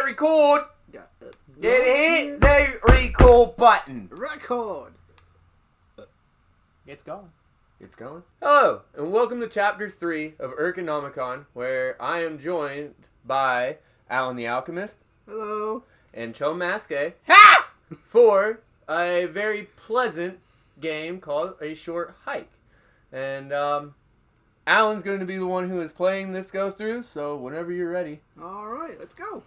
record. It Hit the record button. Record. It's going. It's going. Hello, and welcome to Chapter 3 of Irkenomicon, where I am joined by Alan the Alchemist. Hello. And ChomeMaske. Ha! For a very pleasant game called A Short Hike. And, Alan's going to be the one who is playing this go through, so whenever you're ready. Alright, let's go.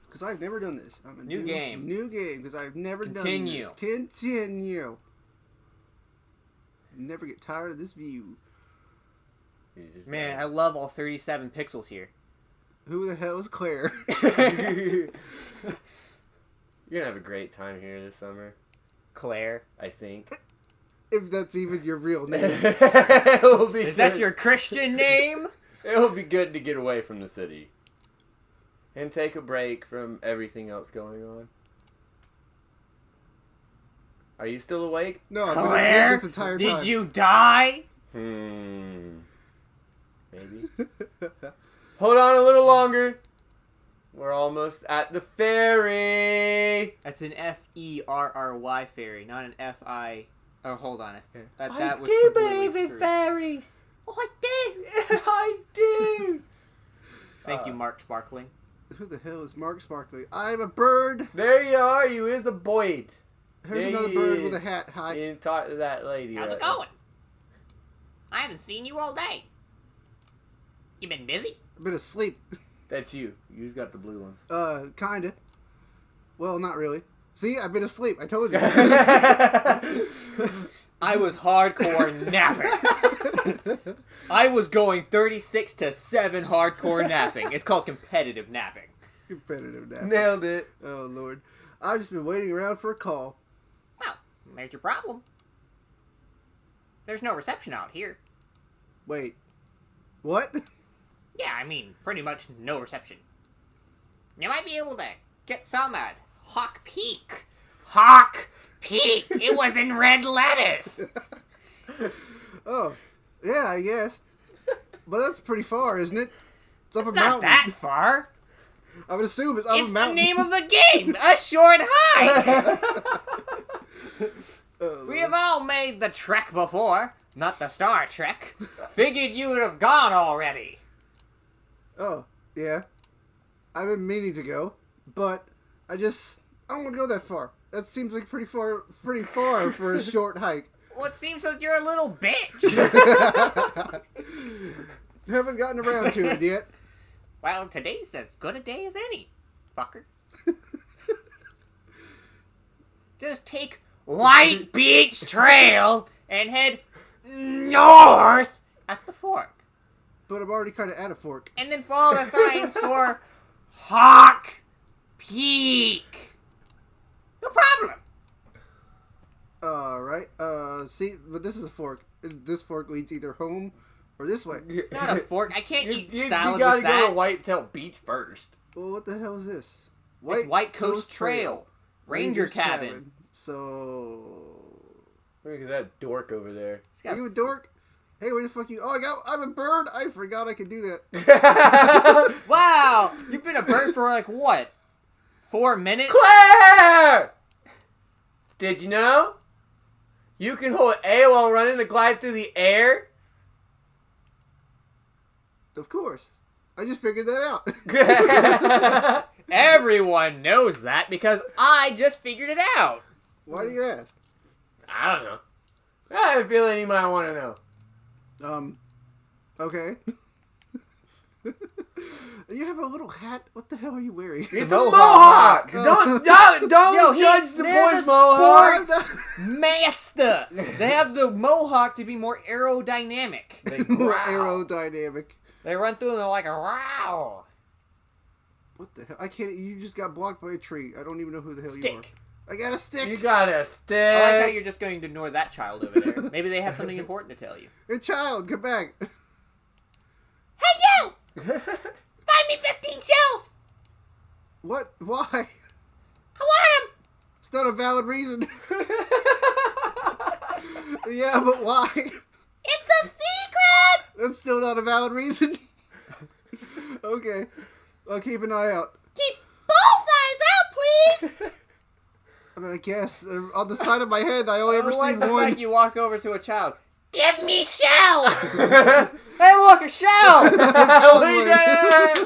Because I've never done this. I'm a New game. New game, because I've never done Continue. this. Continue. Never get tired of this view. Man, I love all 37 pixels here. Who the hell is Claire? You're gonna have a great time here this summer, Claire. I think. If that's even your real name. Is that your Christian name? It'll be good to get away from the city. And take a break from everything else going on. Are you still awake? No, I've been Claire, asleep this entire time. did you die? Maybe. Hold on a little longer. We're almost at the ferry. That's an F-E-R-R-Y ferry, not an F-I... Oh, hold on. That I was do completely believe in screwed. fairies. Oh, I do. I do. Thank you, Mark Sparkling. Who the hell is Mark Sparkley? I'm a bird. There you are. You is a Boyd. Here's There another he bird is. with a hat. Hi. You didn't talk to that lady. How's it right? going? I haven't seen you all day. You been busy? I've been asleep. That's you. You've got the blue ones. Kinda. Well, not really. See, I've been asleep. I told you. I was hardcore napping. I was going 36 to 7 hardcore napping. It's called competitive napping. Competitive now. Nailed it. Oh, Lord. I've just been waiting around for a call. Well, there's your problem. There's no reception out here. Wait. What? Yeah, I mean, pretty much no reception. You might be able to get some at Hawk Peak. Hawk Peak! It was in red letters! Oh, yeah, I guess. But that's pretty far, isn't it? It's up It's a not mountain. that far. I would assume it's up It's a the mountain. name of the game, A Short Hike! Oh, We have all made the trek before, not the Star Trek. Figured you would have gone already. Oh, yeah. I've been meaning to go, but I don't want to go that far. That seems like pretty far for a short hike. Well, it seems like you're a little bitch. Haven't gotten around to it yet. Well, today's as good a day as any, fucker. Just take White Beach Trail and head north at the fork. But I'm already kind of at a fork. And then follow the signs for Hawk Peak. No problem. Alright. See, but this is a fork. This fork leads either home or this way. It's not a fork. I can't eat You salad gotta with go that. to Whitetail Beach first. Well, what the hell is this? It's White Coast Trail. Ranger Ranger's cabin. So... Look at that dork over there. It's got Are you a dork? Hey, where the fuck you... Oh, I'm a bird! I forgot I could do that. Wow! You've been a bird for like, what? 4 minutes? Claire! Did you know? You can hold A while running to glide through the air. Of course. I just figured that out. Everyone knows that because I just figured it out. Why do you ask? I don't know. I have a feeling you might want to know. Okay. You have a little hat. What the hell are you wearing? It's a a mohawk. mohawk. Don't Yo, judge the they're boy's mohawk. sports master. They have the mohawk to be more aerodynamic. They More growl. aerodynamic. They run through and they're like, wow. What the hell? I can't. You just got blocked by a tree. I don't even know who the hell you Stick. are. I got a stick. You got a stick. I like how you're just going to ignore that child over there. Maybe they have something important to tell you. Hey, child, come back. Hey, you! Find me 15 shells! What? Why? I want them! It's not a valid reason. Yeah, but why? It's a secret! That's still not a valid reason. Okay. I'll keep an eye out. Keep both mean, I guess. On the side of my head, I only ever see like the one. fact you walk over to a child. Give me shell! Hey, look, a shell! We did it!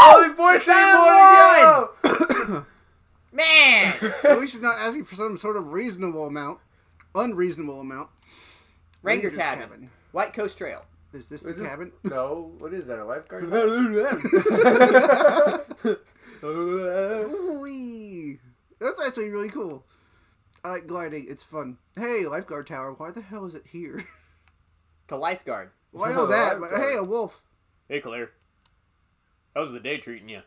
Only 14 more to go! Man! At least she's not asking for some sort of unreasonable amount. Ranger Ranger's cabin. White Coast Trail. Is this Is the this- cabin? No, what is that, a lifeguard? Ooh-wee. That's actually really cool. I like gliding. It's fun. Hey, lifeguard tower. Why the hell is it here? To lifeguard. Well, I know that, but Lifeguard. hey, a wolf. Hey, Claire. How's the day treating you?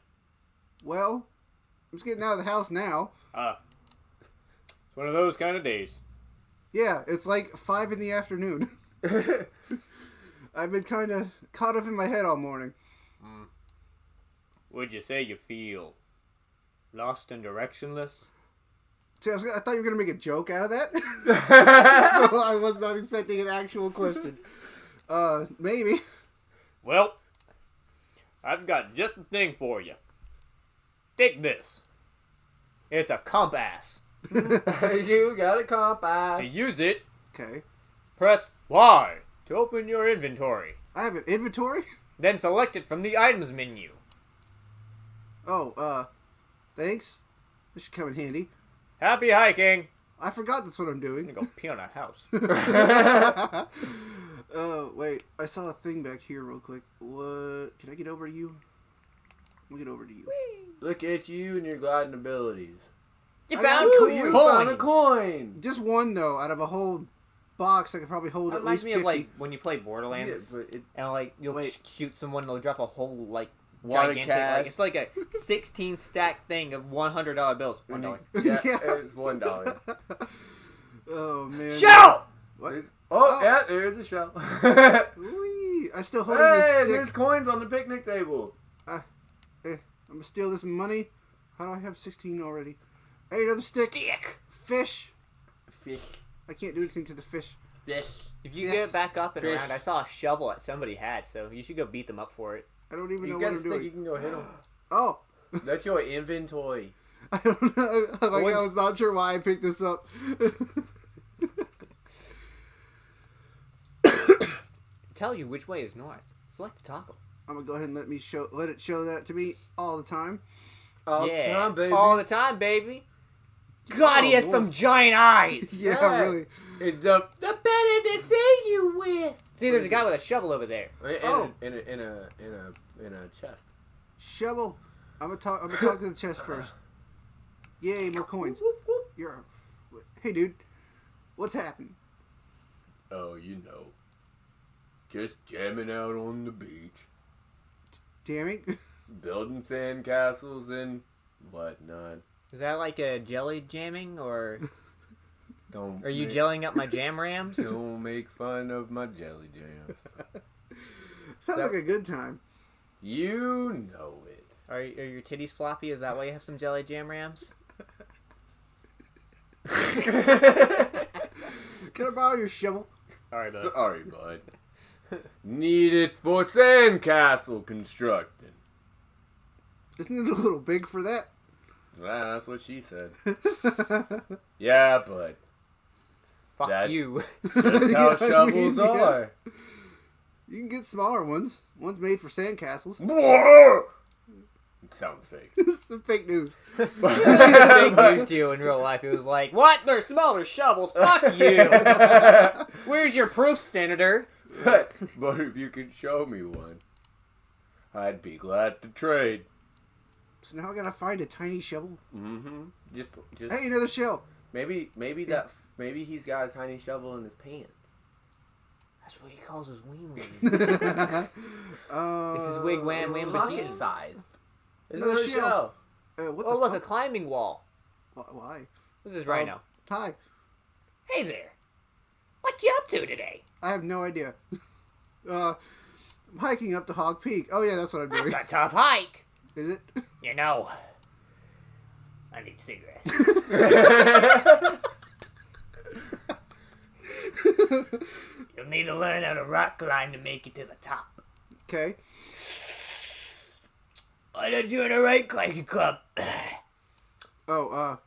Well, I'm just getting out of the house now. It's one of those kind of days. Yeah, it's like 5 in the afternoon. I've been kind of caught up in my head all morning. Would you say you feel lost and directionless? See, I thought you were going to make a joke out of that. So I was not expecting an actual question. Maybe. Well, I've got just the thing for you. Take this. It's a compass. You got a To compass. use it, Okay. press Y to open your inventory. I have an inventory? Then select it from the items menu. Oh, thanks. This should come in handy. Happy hiking. I forgot that's what I'm I'm doing. gonna go pee on a house. Oh, wait. I saw a thing back here real quick. What? Can I get over to you? I'll get over to you. Look at you and your gliding abilities. You I found got a a coin. You coin. found a coin. Just one, though, out of a whole box. I could probably hold That at reminds least me 50. of like when you play Borderlands, Yeah, but it, and like you'll Wait. shoot someone, they'll drop a whole like Wad of gigantic, cash. like it's like a 16 stack thing of $100 bills. $1. yeah, Yeah. it's $1. Oh, man. Shell! What? Oh, Oh. yeah, there's a shell. Whee! I'm still holding Hey, this there's stick. coins on the picnic table. I'm gonna steal this money. How do I have 16 already? Hey, another stick. Stick! Fish. Fish. I can't do anything to the fish. Fish. If you Yes. get back up and Fish. around, I saw a shovel that somebody had, so you should go beat them up for it. I don't even You know got what a I'm stick, doing. you can go hit him. Oh. That's your inventory. I don't know. I Once- was not sure why I picked this up. Tell you which way is north. Select the toggle. I'm gonna go ahead and let it show that to me all the time. All the yeah, time, baby. all the time, baby. God, he Oh, has boy. some giant eyes. Yeah, Right. really. It's the The better to see you with! See, there's a guy with a shovel over there. Oh. in a chest. Shovel. I'm gonna talk to the chest first. Yay, more coins. Hey, dude. What's happening? Oh, you know, just jamming out on the beach, Jamming? building sandcastles and whatnot. Is that like a jelly jamming, or Don't are you make, gelling up my jam rams? Don't make fun of my jelly jams. Sounds like a good time. You know it. Are your titties floppy? Is that why you have some jelly jam rams? Can I borrow your shovel? All right, Sorry, bud. Need it for sandcastle constructing. Isn't it a little big for that? Ah, that's what she said. Yeah, but Fuck That's- you. that's how Yeah, I shovels mean, yeah. are. You can get smaller ones. One's made for sandcastles. It sounds fake. Some fake news. Fake news to you in real life. It was like, what? They're smaller shovels. Fuck you. Where's your proof, Senator? but if you could show me one, I'd be glad to trade. So now I gotta find a tiny shovel. Mm-hmm. Just Hey, another shell. maybe he's got a tiny shovel in his pants. That's what he calls his wee wee. This This is wig wham wham Pocket bikini. sized. It's Another a shell. What Oh, the look, a fuck? climbing wall. Why? This is right Oh. now. Hi. Hey there! What you up to today? I have no idea. I'm hiking up to Hog Peak. Oh yeah, that's what I'm doing. That's a tough hike! Is it? You know, I need cigarettes. You'll need to learn how to rock climb to make it to the top. Okay. Why don't you in a right climbing club? Oh,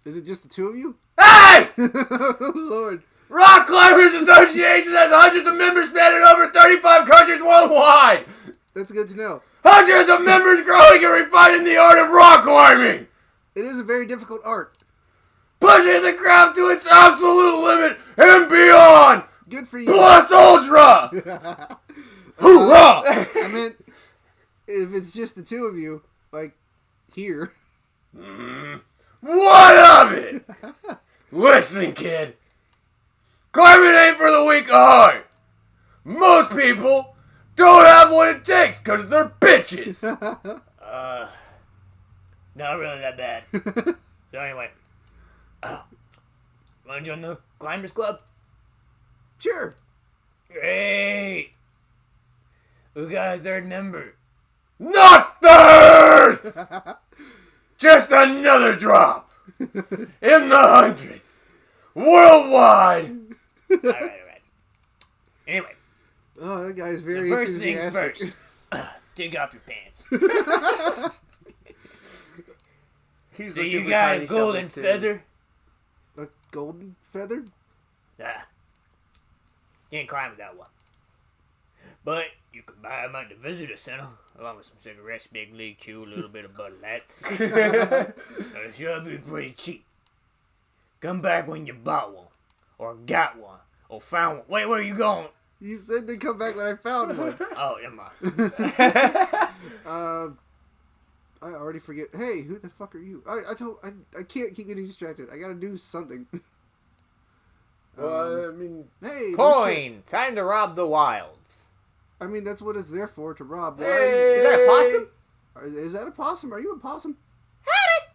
Is it just the two of you? Hey! Oh, Lord. Rock Climbers Association has hundreds of members spanning over 35 countries worldwide. That's good to know. Hundreds of members growing and refining the art of rock climbing. It is a very difficult art. Pushing the craft to its absolute limit and beyond. Good for you. Plus Ultra. Hoorah! I meant, if it's just the two of you, like, here. What of it? Listen, kid. Climbing ain't for the weak of heart. Most people don't have what it takes because they're bitches. Not really that bad. So anyway, want to join the Climbers Club? Sure. Great. We got a third member. Not third! Just another drop. In the hundreds. Worldwide. Alright. Anyway, Oh, that guy's very the first things enthusiastic. first. Take off your pants. He's So looking you for got tiny a golden shovels, too. feather? A golden feather? Nah. You ain't climb without one. But you can buy them at the visitor center, along with some cigarettes, big league chew, a little bit of Bud Light. It'll sure be pretty cheap. Come back when you bought one, or got one, or found one. Wait, where you going? You said they come back when I found one. Oh, never mind. I already forget. Hey, who the fuck are you? I can't keep getting distracted. I gotta do something. Well, I mean, Hey, no shit. Coins! Time to rob the wilds. I mean, that's what it's there for, to rob. Is that a possum? Is that a possum? Are you a possum? Howdy!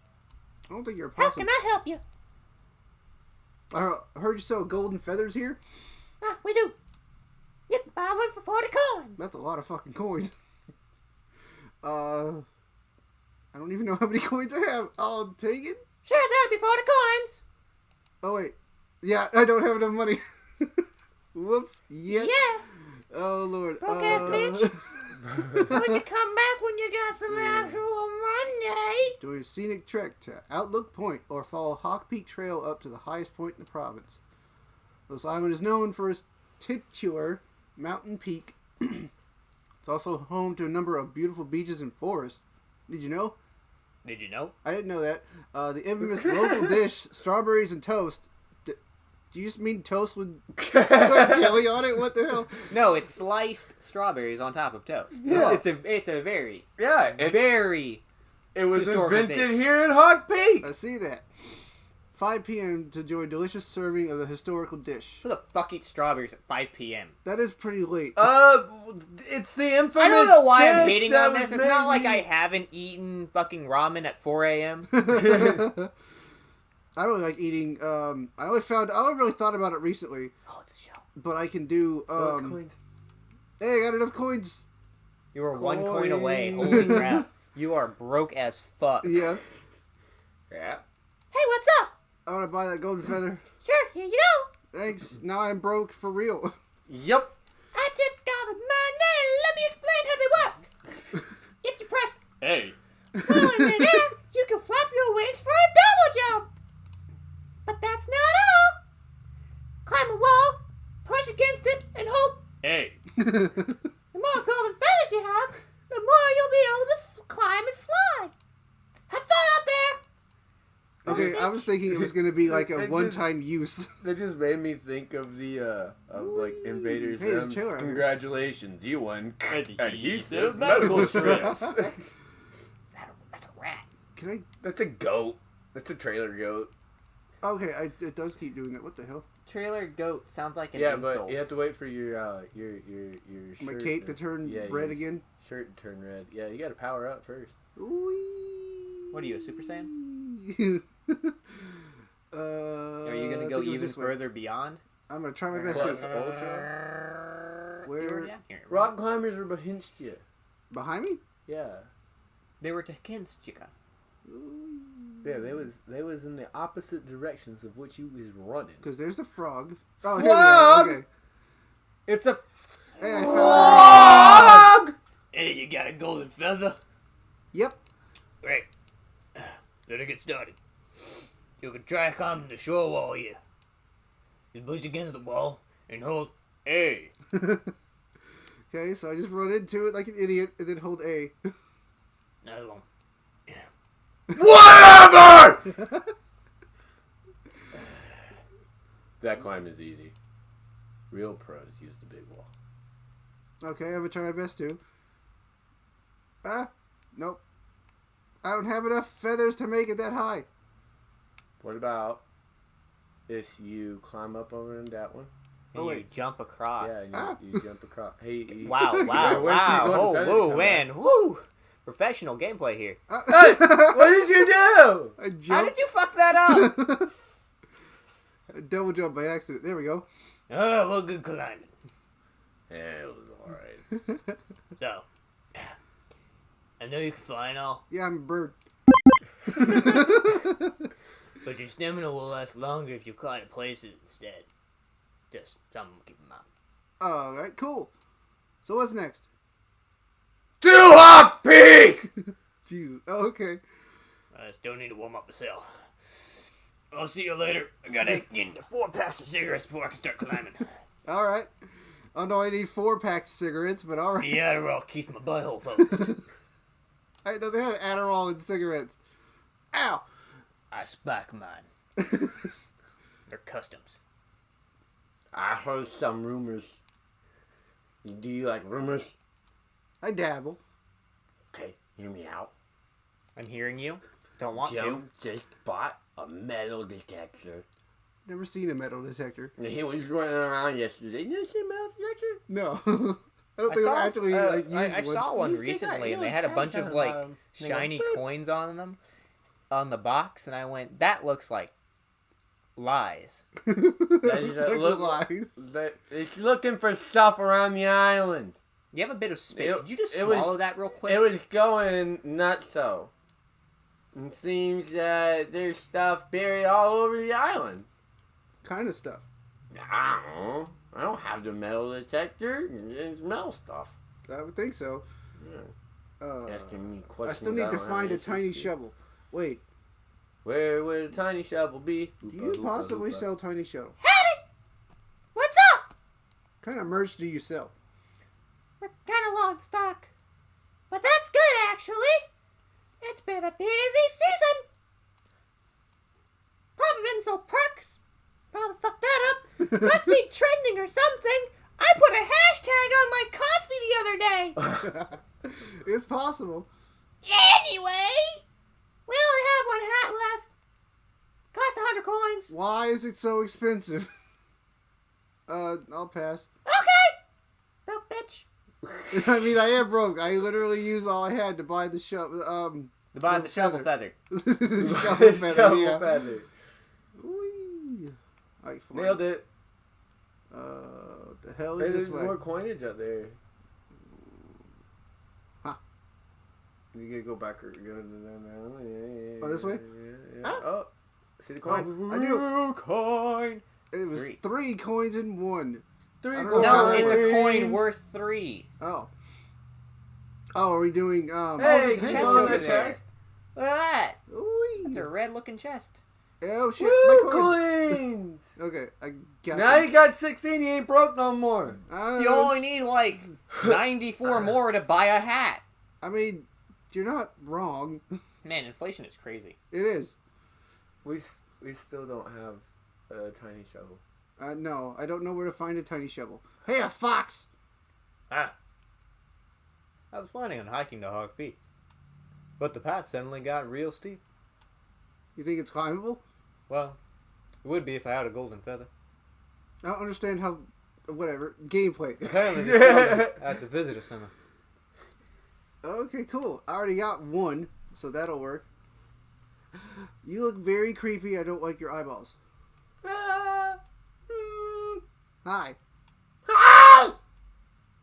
I don't think you're a How possum. can I help you? I heard you sell golden feathers here. Ah, we do. You can buy one for 40 coins. That's a lot of fucking coins. I don't even know how many coins I have. I'll take it. Sure, that'll be 40 coins. Oh, wait. Yeah, I don't have enough money. Whoops. Yet. Yeah. Oh, Lord. Broke ass bitch. Would you come back when you got some actual money? Do a scenic trek to Outlook Point or follow Hawk Peak Trail up to the highest point in the province. This island is known for its titular mountain peak. It's also home to a number of beautiful beaches and forests. Did you know? Did you know? I didn't know that. The infamous local dish, strawberries and toast. Do you just mean toast with jelly on it? What the hell? No, it's sliced strawberries on top of toast. Yeah. It's a very, yeah, very... it was historical invented dish. here in Hawk Peak. I see that. 5 p.m. to enjoy a delicious serving of the historical dish. Who the fuck eats strawberries at 5 p.m.? That is pretty late. It's the infamous. I don't know why I'm dish hating that on was this. It's not like I made- haven't eaten fucking ramen at 4 a.m. I don't like eating. I only really thought about it recently, Oh, it's a show. but I can do. Those coins. Hey, I got enough coins. You are 1 coin Coin. away. Holy crap. You are broke as fuck. Yeah, Yeah. Hey, what's up? I want to buy that golden feather. Sure, here you go. Thanks. Now I'm broke for real. Yep. I just got the money. Let me explain how they work. If you press Hey. pull in midair, you can flap your wings for a double jump. But that's not all. Climb a wall, push against it, and hold. Hey. The more golden feathers you have, the more you'll be able to climb and fly. Have fun out there. Okay, I was thinking it was gonna be like It a just- one-time use. That just made me think of the of like Invaders. Hey, there's a trailer out here. Congratulations, you won Adhesive medical strips. That's a rat. Can I? That's a goat. That's a trailer goat. Okay, it does keep doing that. What the hell? Trailer goat sounds like an Yeah, insult. but you have to wait for your shirt. My cape to turn yeah, red your again. Shirt to turn red. Yeah, you got to power up first. What are you, a Super Saiyan? Are Are you gonna go even further beyond? I'm gonna try my best. Plus to... Ultra. Where- You were down here. Rock climbers are behind you. Behind me? Yeah. They were to Kinschika. Yeah, they was in the opposite directions of which you was running. Because there's the frog. Oh, here we Frog! are. Okay. It's a Hey, I found Frog! Hey, you got a golden feather? Yep. Great. Let her get started. You can try climbing the shore wall here. Just push against the wall and hold A. Okay, so I just run into it like an idiot and then hold A. Another one. Whatever! That climb is easy. Real pros use the big wall. Okay, I'm gonna try my best to. Nope. I don't have enough feathers to make it that high. What about if you climb up over that one? Oh, And you wait. jump across. Yeah, you jump across. Hey, Wow, where wow, did wow. you Oh, go to whoa, come man. Woo! Professional gameplay here. Hey, what did you do? I How jumped. did you fuck that up? I double jump by accident. There we go. Oh, well, good climbing. Yeah, it was alright. So, I know you can fly and all, Yeah, I'm a bird. but your stamina will last longer if you climb places instead. Just something to keep in mind. Alright, cool. So what's next? To Hawk Peak! Jesus. Oh, okay. I still need to warm up myself. I'll see you later. I gotta get into 4 packs of cigarettes before I can start climbing. Alright. Oh no, I need 4 packs of cigarettes, but alright. The Adderall keeps my butthole focused. I didn't know they had Adderall and cigarettes. Ow! I spike mine. They're customs. I heard some rumors. Do you like rumors? I dabble. Okay, hear me out. I'm hearing you. Don't want Joe just bought a metal detector. Never seen a metal detector. And he was running around yesterday. You see a metal detector? No. I don't I think saw, I actually like used I one. saw one You think recently, I- and you they had a know, bunch of kind like of, they go, shiny "Beep." coins on them, on the box, and I went, "That looks like lies." That It's is like look- lies. But it's looking for stuff around the island. You have a bit of spit. It- Could you just it was- swallow that real quick? It was going nutso. It seems that there's stuff buried all over the island. Kind of stuff. I don't know. I don't have the metal detector. It's metal stuff. I would think so. Yeah. Asking me questions. I still need to don't have find a answers tiny to. shovel. Wait, Where would a tiny shovel be? do you possibly sell tiny shovel? Howdy! What's up? What kind of merch do you sell? We're kind of low on stock. But that's good, actually. It's been a busy season. Probably been sold perks. Probably fucked that up. Must be trending or something. I put a hashtag on my coffee the other day. It's possible. Anyway, we only have one hat left. Cost 100 coins. Why is it so expensive? I'll pass. Okay. Broke bitch. I mean, I am broke. I literally used all I had to buy the shovel. To buy the shovel feather. The shovel feather, Shovel yeah. feather. Whee. Alright, fine. Nailed it. What the hell Hey, is there's this way? more coinage up there. Huh. You gotta go back or go down. Yeah. Oh, this way? Yeah. Ah. Oh, see the coin? I do. Ooh, coin. It was 3. 3 coins in 1. Three I don't coins. know how No, that it's a works. coin worth 3. Oh. Oh, are we doing, Hey, Oh, there's there's a a chest chest on over the there. chest. Look at that. Ooh. It's a red-looking chest. Oh, shit. Woo, My coins. coins. Okay, I got Now them. you got 16, you ain't broke no more. You only need like 94 more to buy a hat. I mean, you're not wrong. Man, inflation is crazy. It is. We still don't have a tiny shovel. No, I don't know where to find a tiny shovel. Hey, a fox! Ah. I was planning on hiking to Hog Peak, but the path suddenly got real steep. You think it's climbable? Well, it would be if I had a golden feather. I don't understand how... Whatever. Gameplay. Apparently, they found it at the visitor center. Okay, cool. I already got 1, so that'll work. You look very creepy. I don't like your eyeballs. Hi. Hi!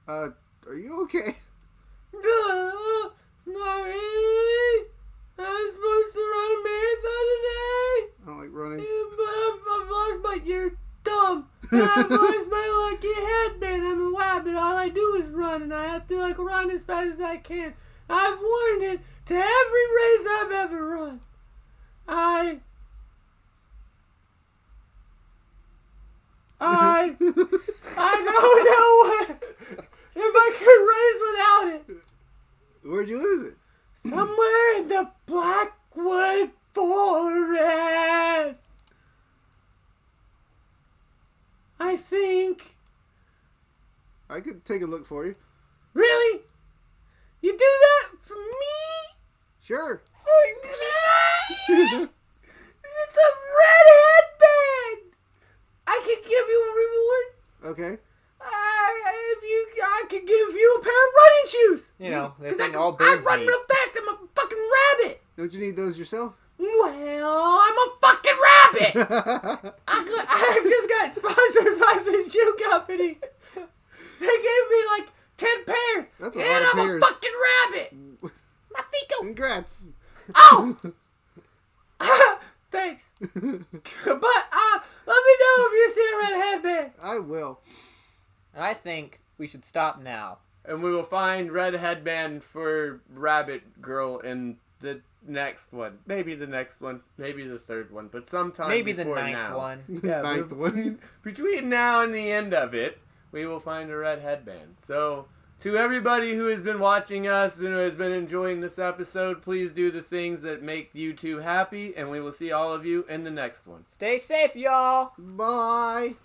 Are you okay? No, not really. I was supposed to run a marathon today. I don't like running. I've lost my ear dumb. And I've lost my lucky headband. I'm a wabbit. All I do is run, and I have to run as fast as I can. I've warned it to every race I've ever run. I I could take a look for you. Really? You do that for me? Sure. It's a red headband! I could give you a reward. Okay. I could give you a pair of running shoes. You know, the 'Cause thing I all birds run need. real fast. I'm a fucking rabbit. Don't you need those yourself? Well, I'm a fucking rabbit. I just got sponsored by the shoe company. They gave me like 10 pairs. That's a and lot of I'm pairs. a fucking rabbit. My feet go. Congrats. Oh! Thanks. But let me know if you see a red headband. I will. I think we should stop now. And we will find red headband for rabbit girl in the next one. Maybe the next one. Maybe the third one. But sometime Maybe the before ninth now. one. Yeah, Ninth one. Between now and the end of it, we will find a red headband. So, to everybody who has been watching us and who has been enjoying this episode, please do the things that make you two happy, and we will see all of you in the next one. Stay safe, y'all. Bye.